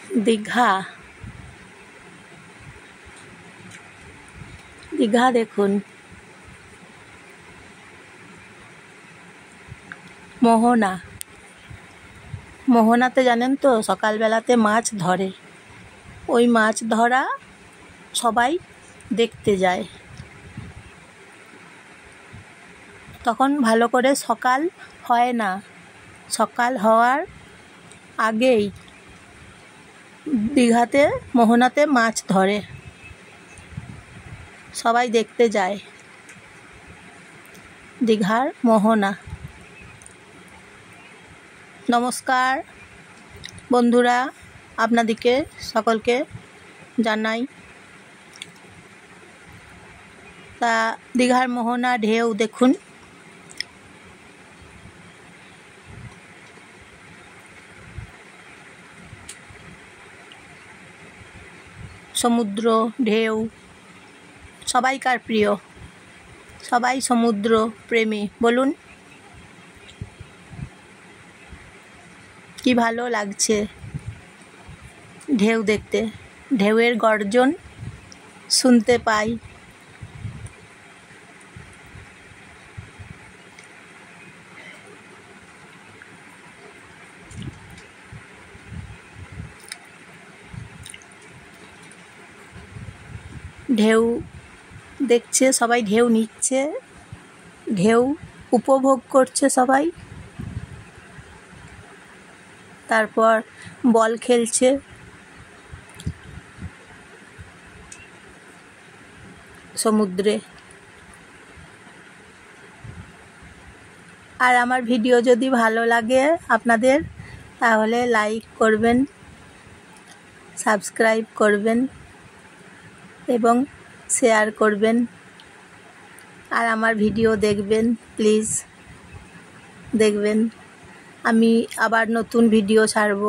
দীঘা দীঘা দেখুন, মোহনাতে জানেন তো সকালবেলাতে মাছ ধরে, ওই মাছ ধরা সবাই দেখতে যায়। তখন ভালো করে সকাল হয় না, সকাল হওয়ার আগেই দীঘাতে মোহনাতে মাছ ধরে, সবাই দেখতে যায় দীঘার মোহনা। নমস্কার বন্ধুরা, আপনাদেরকে সকলকে জানাই। তা দীঘার মোহনা ঢেউ দেখুন, সমুদ্র ঢেউ সবাইকার প্রিয়, সবাই সমুদ্র প্রেমী। বলুন কি ভালো লাগছে ঢেউ দেখতে, ঢেউয়ের গর্জন শুনতে পাই। ঢেউ দেখছে সবাই, ঢেউ নিচ্ছে, ঢেউ উপভোগ করছে সবাই। তারপর বল খেলছে, সমুদ্রে। আর আমার ভিডিও যদি ভালো লাগে আপনাদের, তাহলে লাইক করবেন, সাবস্ক্রাইব করবেন এবং শেয়ার করবেন। আর আমার ভিডিও দেখবেন, প্লিজ দেখবেন। আমি আবার নতুন ভিডিও ছাড়ব।